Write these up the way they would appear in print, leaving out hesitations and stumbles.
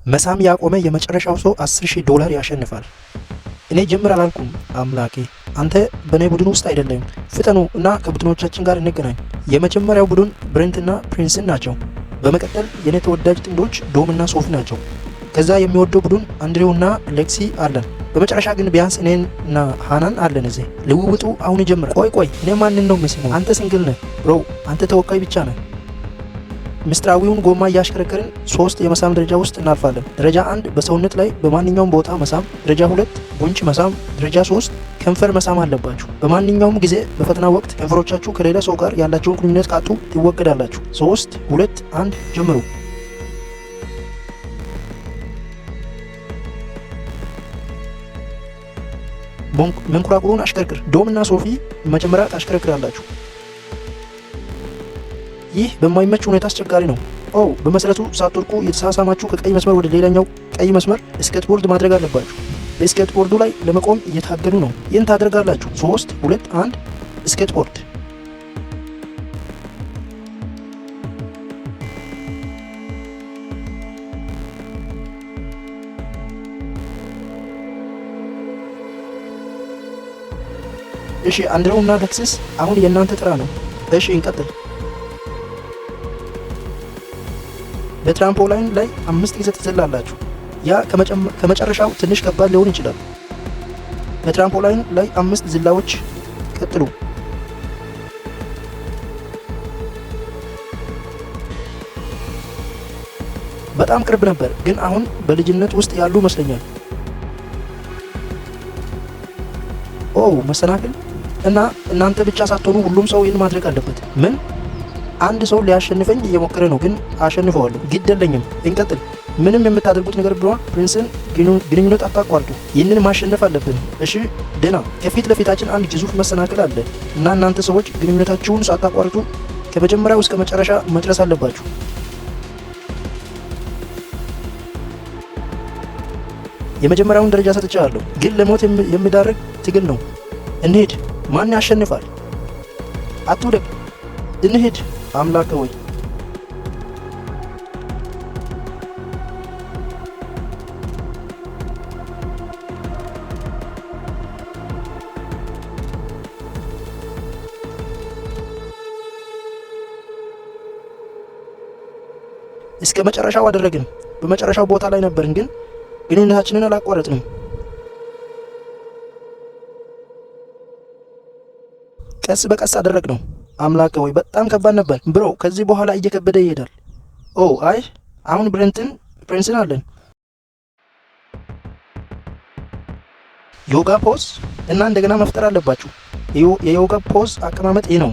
መሳም ያቆመ የመጨረሻው ሰው $10,000 ያሸንፋል። እኔ ጀምር አላልኩም አምላኬ፣ አንተ በእኔ ቡድን ውስጥ አይደለም። ፍጠኑ እና ከቡድኖቻችን ጋር እንገናኝ። የመጀመሪያው ቡድን ብሬንት እና ፕሪንስን ናቸው። በመቀጠል የኔ ተወዳጅ ጥንዶች ዶም እና ሶፊ ናቸው። ከዛ የሚወደው ቡድን አንድሬው እና ሌክሲ አለን። በመጨረሻ ግን ቢያንስ እኔን እና ሃናን አለን። እዚህ ልውውጡ አሁን ይጀምራል። ቆይ እኔ ማንን ነው የምስመው? አንተ ሲንግል ነህ ብሮ፣ አንተ ተወካይ ብቻ ነህ። ምስጢራዊውን ጎማ እያሽከረከርን 3 የመሳም ደረጃ ውስጥ እናልፋለን። ደረጃ 1 በሰውነት ላይ በማንኛውም ቦታ መሳም፣ ደረጃ 2 ጉንጭ መሳም፣ ደረጃ 3 ከንፈር መሳም አለባችሁ። በማንኛውም ጊዜ በፈተና ወቅት ከንፈሮቻችሁ ከሌላ ሰው ጋር ያላቸውን ግንኙነት ካጡ ትወገዳላችሁ። 3 2 1 ጀምሩ። መንኮራኩሩን አሽከርክር። ዶም እና ሶፊ መጀመሪያ ታሽከረክራላችሁ። ይህ በማይመች ሁኔታ አስቸጋሪ ነው። በመሰረቱ ሳትወድቁ የተሳሳማችሁ ከቀይ መስመር ወደ ሌላኛው ቀይ መስመር ስኬትቦርድ ማድረግ አለባችሁ። በስኬትቦርዱ ላይ ለመቆም እየታገሉ ነው። ይህን ታደርጋላችሁ። 3 2 1 ስኬትቦርድ። እሺ አንድሬው እና ሌክሲስ አሁን የእናንተ ተራ ነው። እሺ እንቀጥል። በትራምፖላይን ላይ 5 ጊዜ ትዘላላችሁ። ያ ከመጨረሻው ትንሽ ከባድ ሊሆን ይችላል። በትራምፖላይን ላይ 5 ዝላዎች ቀጥሉ። በጣም ቅርብ ነበር፣ ግን አሁን በልጅነት ውስጥ ያሉ ይመስለኛል። መሰናክል እና እናንተ ብቻ ሳትሆኑ ሁሉም ሰው ይህን ማድረግ አለበት። ምን? አንድ ሰው ሊያሸንፈኝ እየሞከረ ነው፣ ግን አሸንፈዋለሁ። ግድ የለኝም። እንቀጥል። ምንም የምታደርጉት ነገር ቢሆን ፕሪንስን ግንኙነት አታቋርጡ። ይህንን ማሸነፍ አለብን። እሺ ደና። ከፊት ለፊታችን አንድ ግዙፍ መሰናክል አለ እና እናንተ ሰዎች ግንኙነታችሁን ሳታቋርጡ ከመጀመሪያው እስከ መጨረሻ መድረስ አለባችሁ። የመጀመሪያውን ደረጃ ሰጥቻለሁ፣ ግን ለሞት የሚዳርግ ትግል ነው። እንሂድ። ማን ያሸንፋል? አትውደቅ። እንሂድ። አምላክ ሆይ እስከ መጨረሻው አደረግን። በመጨረሻው ቦታ ላይ ነበርን፣ ግን ግንኙነታችንን አላቋረጥንም። ቀስ በቀስ አደረግነው። አምላክ ሆይ በጣም ከባድ ነበር ብሮ። ከዚህ በኋላ እየከበደ ይሄዳል። አይ አሁን ፕሪንስን አለን። ዮጋ ፖዝ እና እንደገና መፍጠር አለባችሁ። የዮጋ ፖዝ አቀማመጥ ይህ ነው።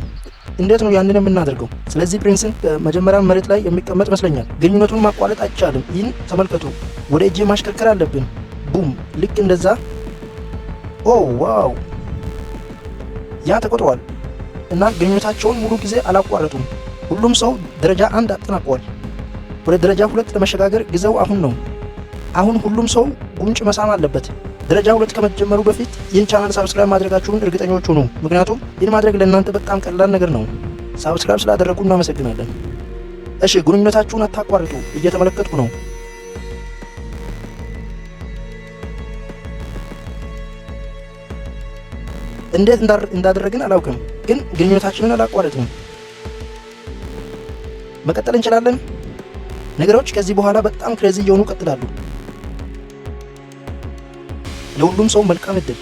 እንዴት ነው ያንን የምናደርገው? ስለዚህ ፕሪንስን መጀመሪያ መሬት ላይ የሚቀመጥ ይመስለኛል። ግንኙነቱን ማቋረጥ አይቻልም። ይህን ተመልከቱ። ወደ እጄ ማሽከርከር አለብን። ቡም! ልክ እንደዛ። ዋው! ያ ተቆጥሯል እና ግንኙነታቸውን ሙሉ ጊዜ አላቋረጡም። ሁሉም ሰው ደረጃ 1 አጠናቋል። ወደ ደረጃ 2 ለመሸጋገር ጊዜው አሁን ነው። አሁን ሁሉም ሰው ጉንጭ መሳም አለበት። ደረጃ 2 ከመጀመሩ በፊት ይህን ቻናል ሳብስክራይብ ማድረጋችሁን እርግጠኞች ሁኑ። ምክንያቱም ይህን ማድረግ ለእናንተ በጣም ቀላል ነገር ነው። ሳብስክራይብ ስላደረጉ እናመሰግናለን። እሺ ግንኙነታችሁን አታቋርጡ። እየተመለከትኩ ነው። እንዴት እንዳደረግን አላውቅም፣ ግን ግንኙነታችንን አላቋረጥንም። መቀጠል እንችላለን። ነገሮች ከዚህ በኋላ በጣም ክሬዚ እየሆኑ ቀጥላሉ። ለሁሉም ሰው መልካም እድል።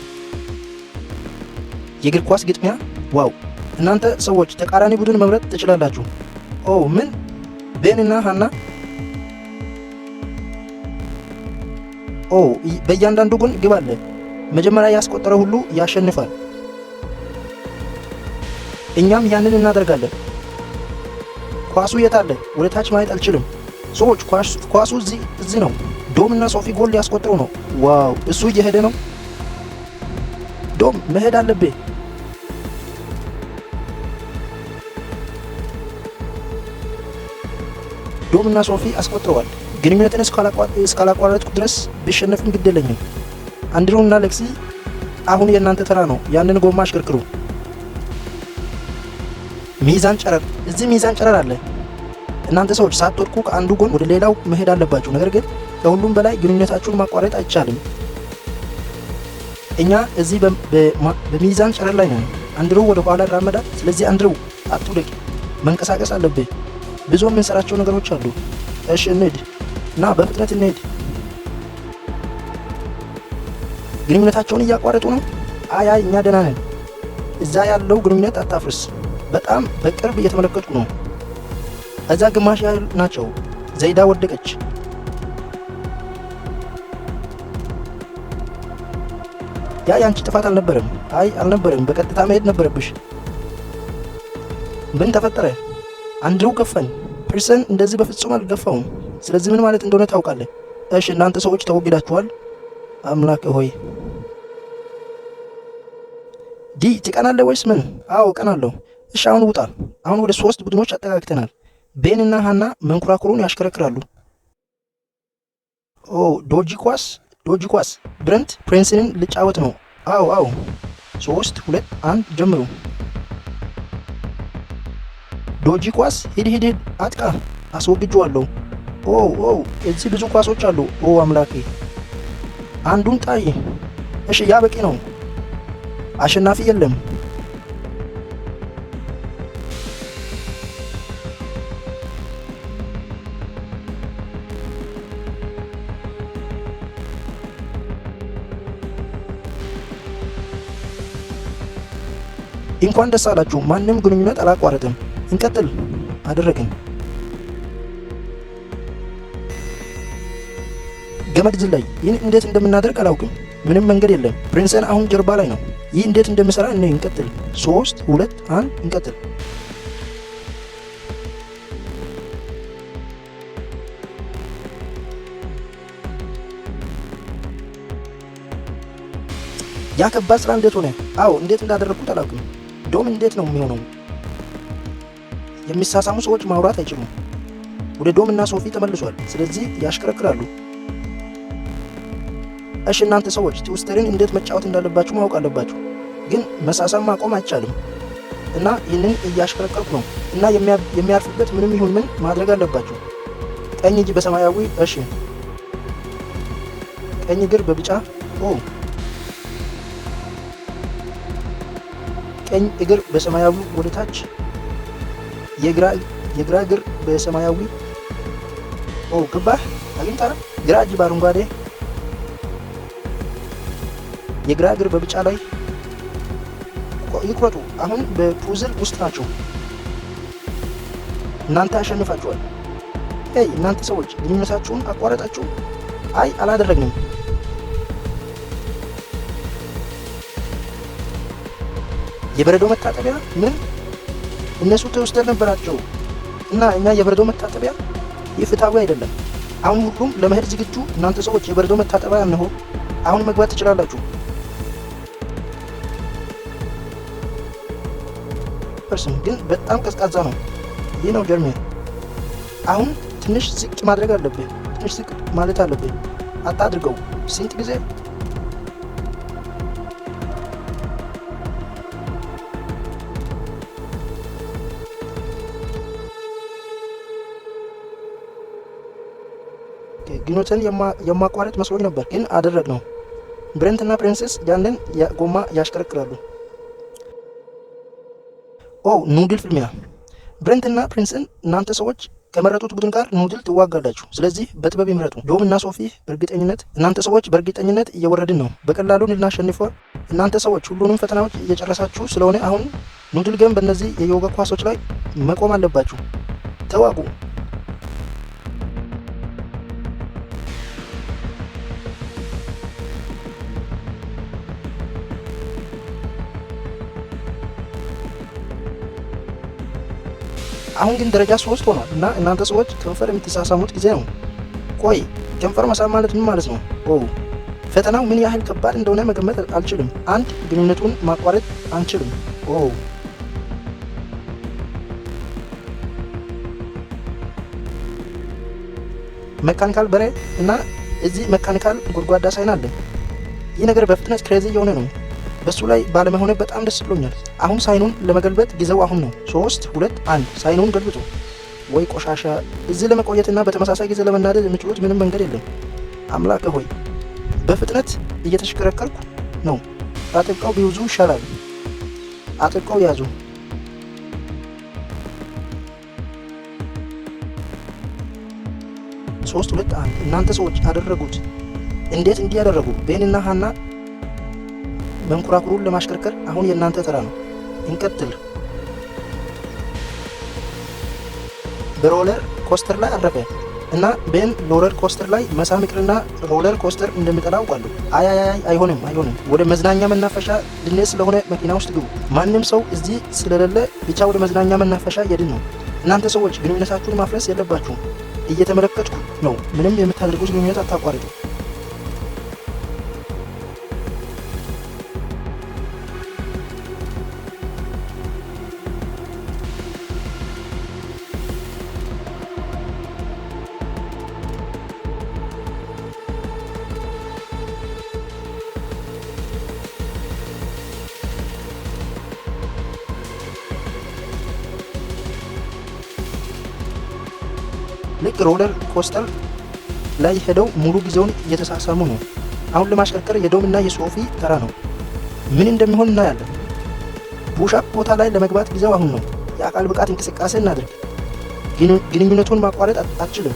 የእግር ኳስ ግጥሚያ። ዋው! እናንተ ሰዎች ተቃራኒ ቡድን መምረጥ ትችላላችሁ። ምን? ቤን እና ሃና። በእያንዳንዱ ጎን ግብ አለ። መጀመሪያ ያስቆጠረ ሁሉ ያሸንፋል። እኛም ያንን እናደርጋለን። ኳሱ የት አለ? ወደ ታች ማየት አልችልም። ሰዎች ኳሱ እዚህ ነው። ዶም እና ሶፊ ጎል ሊያስቆጥሩ ነው። ዋው! እሱ እየሄደ ነው። ዶም መሄድ አለብህ። ዶም እና ሶፊ አስቆጥረዋል። ግንኙነትን እስካላቋረጥኩ ድረስ ቢሸነፍም ግድ የለኝም። አንድሬው እና ሌክሲ አሁን የእናንተ ተራ ነው። ያንን ጎማ አሽከርክሩ። ሚዛን ጨረር። እዚህ ሚዛን ጨረር አለ። እናንተ ሰዎች ሳትወድቁ ከአንዱ ጎን ወደ ሌላው መሄድ አለባችሁ። ነገር ግን ከሁሉም በላይ ግንኙነታችሁን ማቋረጥ አይቻልም። እኛ እዚህ በሚዛን ጨረር ላይ ነን። አንድሩ ወደ ኋላ ይራመዳል። ስለዚህ አንድሩ አትውደቅ፣ መንቀሳቀስ አለብህ። ብዙ የምንሰራቸው ነገሮች አሉ። እሺ እንሂድ እና በፍጥነት እንሂድ። ግንኙነታቸውን እያቋረጡ ነው። አይ እኛ ደህና ነን። እዛ ያለው ግንኙነት አታፍርስ። በጣም በቅርብ እየተመለከቱ ነው። እዛ ግማሽ ያህል ናቸው። ዘይዳ ወደቀች። ያ ያንቺ ጥፋት አልነበረም። አይ አልነበረም። በቀጥታ መሄድ ነበረብሽ። ምን ተፈጠረ? አንድሩ ገፋኝ። ፒርሰን እንደዚህ በፍጹም አልገፋውም። ስለዚህ ምን ማለት እንደሆነ ታውቃለህ። እሺ እናንተ ሰዎች ተወግዳችኋል። አምላክ ሆይ ዲ ትቀናለህ ወይስ ምን? አዎ ቀናለሁ። እሺ አሁን ውጣ። አሁን ወደ 3 ቡድኖች አጠጋግተናል። ቤን እና ሃና መንኮራኩሩን ያሽከረክራሉ። ኦ ዶጂ ኳስ ብረንት ፕሪንስንን ልጫወት ነው። አዎ 3 2 1 ጀምሩ። ዶጂ ኳስ ሂድ አጥቃ። አስወግጄዋለሁ። ኦ እዚህ ብዙ ኳሶች አሉ። ኦ አምላኬ አንዱን ጣይ። እሺ ያ በቂ ነው። አሸናፊ የለም። እንኳን ደስ አላችሁ። ማንም ግንኙነት አላቋረጥም። እንቀጥል አደረግን። ገመድ ዝላይ። ይህን እንዴት እንደምናደርግ አላውቅም። ምንም መንገድ የለም። ፕሪንሰን አሁን ጀርባ ላይ ነው። ይህ እንዴት እንደምሰራ እኔ እንቀጥል። 3 2 1 እንቀጥል። ያ ከባድ ስራ እንዴት ሆነ? አዎ እንዴት እንዳደረግኩት አላውቅም። ዶም እንዴት ነው የሚሆነው? የሚሳሳሙ ሰዎች ማውራት አይችሉም። ወደ ዶም እና ሶፊ ተመልሷል። ስለዚህ ያሽከረክራሉ። እሺ እናንተ ሰዎች ትዊስተርን እንዴት መጫወት እንዳለባችሁ ማወቅ አለባችሁ። ግን መሳሳም ማቆም አይቻልም እና ይህንን እያሽከረከርኩ ነው እና የሚያርፍበት ምንም ይሁን ምን ማድረግ አለባችሁ። ቀኝ እጅ በሰማያዊ እሺ፣ ቀኝ እግር በቢጫ ቀኝ እግር በሰማያዊ ወደ ታች፣ የግራ እግር በሰማያዊ ገባህ? አግኝታ ግራ እጅ በአረንጓዴ፣ የግራ እግር በቢጫ ላይ ይቁረጡ። አሁን በፑዝል ውስጥ ናቸው። እናንተ አሸንፋችኋል። እናንተ ሰዎች ግንኙነታችሁን አቋረጣችሁ። አይ አላደረግንም። የበረዶ መታጠቢያ ምን? እነሱ ትዊስተር ነበራቸው እና እኛ የበረዶ መታጠቢያ። ይህ ፍትሃዊ አይደለም። አሁን ሁሉም ለመሄድ ዝግጁ። እናንተ ሰዎች የበረዶ መታጠቢያ ነው። አሁን መግባት ትችላላችሁ። ፐርሰን ግን በጣም ቀዝቃዛ ነው። ይህ ነው ጀርሜ። አሁን ትንሽ ዝቅ ማድረግ አለብህ። ትንሽ ዝቅ ማለት አለብህ። አታድርገው። ስንት ጊዜ ግንኙነትን የማቋረጥ መስሎኝ ነበር፣ ግን አደረግነው። ብሬንት እና ፕሪንሰስ ያንን ጎማ ያሽከረክራሉ። ኑድል ፍልሚያ። ብሬንት እና ፕሪንስን እናንተ ሰዎች ከመረጡት ቡድን ጋር ኑድል ትዋጋላችሁ። ስለዚህ በጥበብ ይምረጡ። ዶም እና ሶፊ በእርግጠኝነት እናንተ ሰዎች በእርግጠኝነት እየወረድን ነው። በቀላሉ ልናሸንፈው። እናንተ ሰዎች ሁሉንም ፈተናዎች እየጨረሳችሁ ስለሆነ አሁን ኑድል ገም በእነዚህ የዮጋ ኳሶች ላይ መቆም አለባችሁ። ተዋጉ። አሁን ግን ደረጃ 3 ሆኗል እና እናንተ ሰዎች ከንፈር የምትሳሳሙት ጊዜ ነው። ቆይ ከንፈር መሳም ማለት ምን ማለት ነው? ፈተናው ምን ያህል ከባድ እንደሆነ መገመት አልችልም። አንድ ግንኙነቱን ማቋረጥ አንችልም። መካኒካል በሬ እና እዚህ መካኒካል ጎድጓዳ ሳይን አለ። ይህ ነገር በፍጥነት ክሬዚ የሆነ ነው። በሱ ላይ ባለመሆነ በጣም ደስ ብሎኛል። አሁን ሳይኑን ለመገልበጥ ጊዜው አሁን ነው። 3 2 1 ሳይኑን ገልብጡ። ወይ ቆሻሻ! እዚህ ለመቆየትና በተመሳሳይ ጊዜ ለመናደድ የሚችሉት ምንም መንገድ የለም። አምላክ ሆይ በፍጥነት እየተሽከረከርኩ ነው። አጥብቀው ቢይዙ ይሻላል። አጥብቀው ያዙ። ሶስት ሁለት አንድ። እናንተ ሰዎች አደረጉት። እንዴት እንዲህ ያደረጉ? ቤንና ሃና መንኮራኩሩን ለማሽከርከር አሁን የእናንተ ተራ ነው። እንቀጥል። በሮለር ኮስተር ላይ አረፈ እና ቤን ሮለር ኮስተር ላይ መሳም ይቅርና ሮለር ኮስተር እንደሚጠላ አውቃለሁ። አይሆንም። ወደ መዝናኛ መናፈሻ ልንሄድ ስለሆነ መኪና ውስጥ ግቡ። ማንም ሰው እዚህ ስለሌለ ብቻ ወደ መዝናኛ መናፈሻ እየሄድን ነው። እናንተ ሰዎች ግንኙነታችሁን ማፍረስ የለባችሁም። እየተመለከትኩ ነው። ምንም የምታደርጉት ግንኙነት አታቋርጡ። ልክ ሮለር ኮስተር ላይ ሄደው ሙሉ ጊዜውን እየተሳሳሙ ነው። አሁን ለማሽከርከር የዶም እና የሶፊ ተራ ነው። ምን እንደሚሆን እናያለን። ፑሽአፕ ቦታ ላይ ለመግባት ጊዜው አሁን ነው። የአካል ብቃት እንቅስቃሴ እናድርግ። ግንኙነቱን ማቋረጥ አትችልም።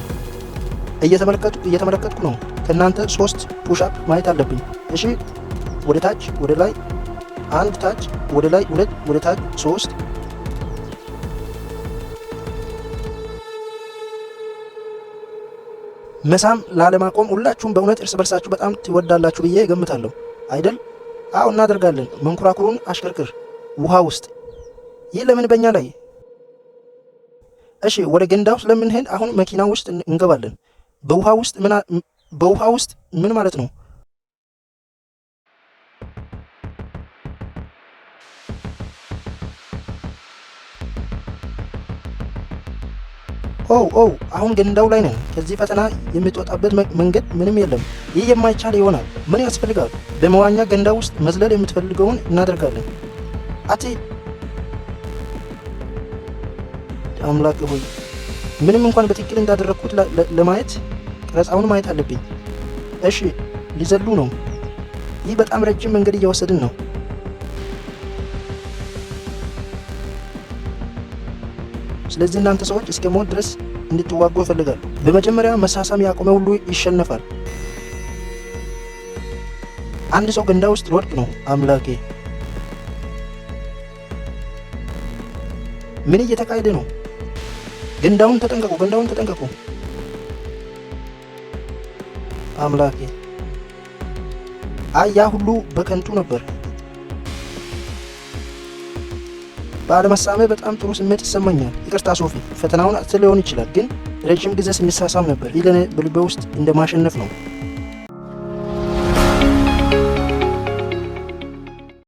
እየተመለከትኩ ነው። ከእናንተ 3 ፑሽአፕ ማየት አለብኝ። እሺ፣ ወደ ታች፣ ወደ ላይ 1፣ ታች፣ ወደ ላይ 2፣ ወደ ታች 3። መሳም ላለማቆም ሁላችሁም በእውነት እርስ በርሳችሁ በጣም ትወዳላችሁ ብዬ እገምታለሁ አይደል? አዎ እናደርጋለን። መንኮራኩሩን አሽከርክር ውሃ ውስጥ። ይህ ለምን በእኛ ላይ? እሺ ወደ ገንዳው ስለምንሄድ አሁን መኪና ውስጥ እንገባለን። በውሃ ውስጥ ምን ማለት ነው? ኦ አሁን ገንዳው ላይ ነን። ከዚህ ፈተና የምትወጣበት መንገድ ምንም የለም። ይህ የማይቻል ይሆናል። ምን ያስፈልጋል? በመዋኛ ገንዳ ውስጥ መዝለል የምትፈልገውን እናደርጋለን። አምላክ ሆይ ምንም እንኳን በትክክል እንዳደረግኩት ለማየት ቀረጻውን ማየት አለብኝ። እሺ ሊዘሉ ነው። ይህ በጣም ረጅም መንገድ እየወሰድን ነው። ስለዚህ እናንተ ሰዎች እስከ ሞት ድረስ እንድትዋጉ ይፈልጋሉ። በመጀመሪያ መሳሳም ያቆመ ሁሉ ይሸነፋል። አንድ ሰው ገንዳ ውስጥ ሊወድቅ ነው። አምላኬ ምን እየተካሄደ ነው? ገንዳውን ተጠንቀቁ። አምላኬ ያ ሁሉ በከንቱ ነበር። ባለመሳሜ በጣም ጥሩ ስሜት ይሰማኛል። ይቅርታ ሶፊ፣ ፈተናውን ሊሆን ይችላል፣ ግን ረጅም ጊዜ ስንሳሳም ነበር። ይህ ለኔ በልቤ ውስጥ እንደማሸነፍ ነው።